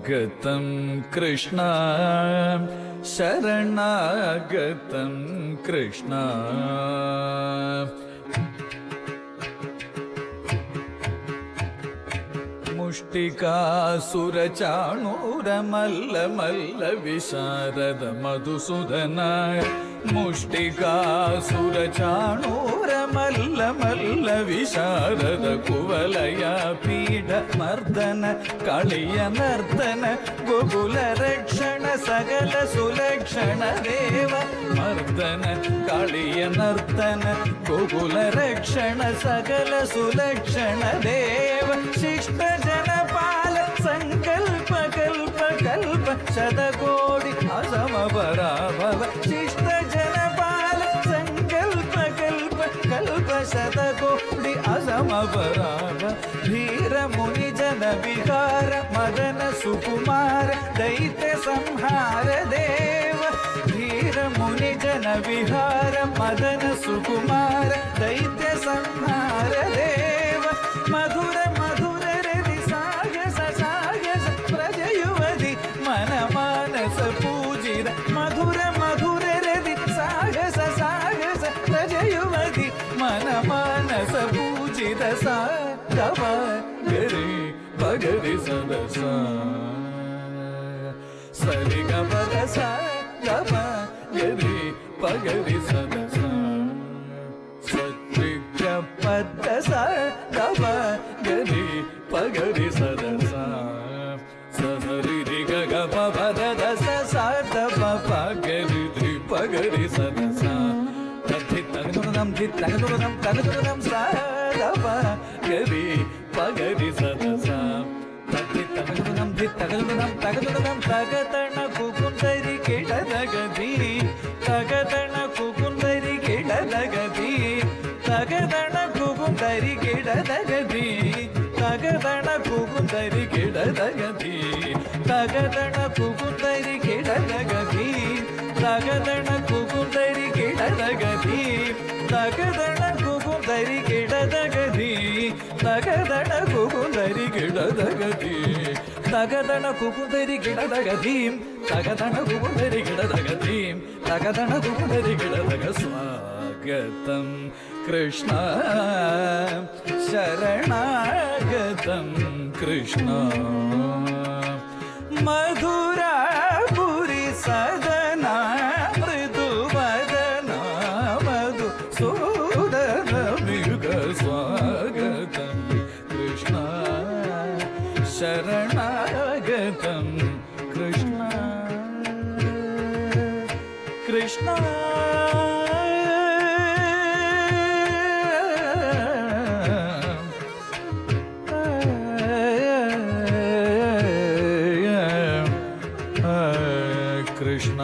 ശരണാഗതം കൃഷ്ണ ശരണാഗതം കൃഷ്ണ മുഷ്ടികാസുരചാണൂരമല്ല മല്ല വിശാരദ മധുസൂദന മുഷ്ടികാസുരചാണൂരമല്ല മല്ല വിശാരദ കുവലയ പീഠ മർദ്ദന കളിയ നർദ്ദന ഗോകുല രക്ഷണ സകല സുലക്ഷണ ദേവ മർദ്ദന കളിയ നർദ്ദന ഗോകുല രക്ഷണ സകല സുലക്ഷണ ദേവ ശിഷ്ട ജനപാല സംകൽപ കൽപ കൽപ ശതകോടി അസമ പരാഭവ ശിഷ്ട ജനപാല സംകൽപ കൽപ കൽപ ശതകോടി അസമ പരാഭ ധീര മുനി ജന വിഹാര മദന സുകുമാര ദൈത്യ സംഹാര ദേവ ധീര മുനി ജന വിഹാര മദന സുകുമാര ദൈത്യ സംഹാര ദേവ മധുര മധുര രതി സാഗസ സാഗസ പ്രജയുവതി മനമാനസ പൂജിത മധുര മധുര രതി സാഗസ സാഗസ പ്രജയുവതി മനമാനസ പൂജിത സാഗവ ഗരി പഗരി സദസ സരി ഗമന സാഗവ ഗരി പഗരി സദസ പദ്ദ സദവ ഗരി പഗരി സദസ സരി ഗ പദ സദവ പഗരി പഗരി സദസ തഗ്നുദം തഗ്നുദം സദവ ഗരി പഗരി സദസ തഗ്നുദം തഗ്നുദം തഗതണ കുകുന്തരി കിടദഗതി തഗതണ കുകുന്തരി കിടദഗതി തഗതണ കുകുന്തരി കിടദഗതി തഗതണ കുകുന്തരി കിടദഗതി തഗതണ കുകുന്തരി കിടദഗതി തഗതണ കുകുന്തരി കിടദഗതി തഗതണ കുകുന്തരി കിടദഗതി തഗതണ കുകുന്തരി കിടദഗതി തഗതണ കുകുന്തരി കിടദഗതി തഗതണ കുകുന്തരി കിടദഗതി തഗതണ കുകുന്തരി കിടദഗ സ്വാഗതം കൃഷ്ണ ശരണാഗതം കൃഷ്ണ മധുരാപുരി സദന മൃദുവദന മധുസൂദന മൃഗ സ്വാഗതം കൃഷ്ണ ശരണാഗതം കൃഷ്ണ കൃഷ്ണ കൃഷ്ണ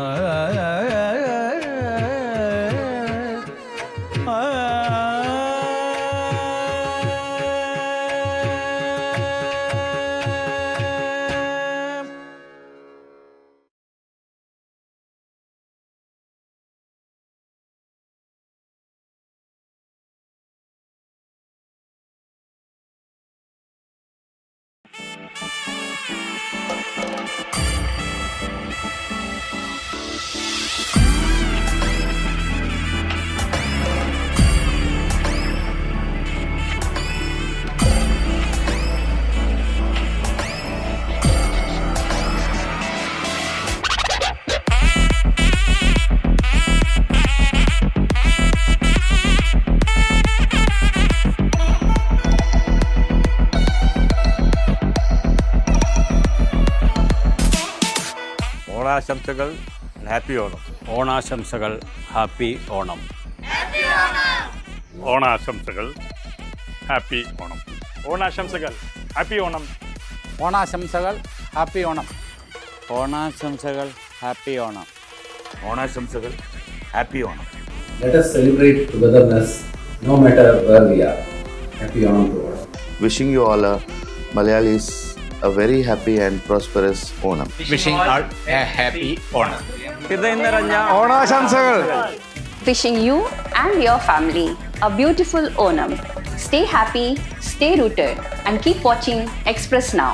ഓണാശംസകൾ ഹാപ്പി ഓണം. ഓണാശംസകൾ ഹാപ്പി ഓണം. ഓണാശംസകൾ ഹാപ്പി ഓണം. ഓണാശംസകൾ ഹാപ്പി ഓണം. ഓണാശംസകൾ ഹാപ്പി ഓണം. ഓണാശംസകൾ ഹാപ്പി ഓണം. ഓണാശംസകൾ happy Onam. Let us celebrate togetherness no matter where we are. Happy Onam to all. Wishing you all Malayalis a very happy and prosperous Onam. Wishing all a happy Onam. ഹൃദയം നിറഞ്ഞ ഓണാശംസകൾ. Wishing you and your family a beautiful Onam. Stay happy, stay rooted, and keep watching Express Now.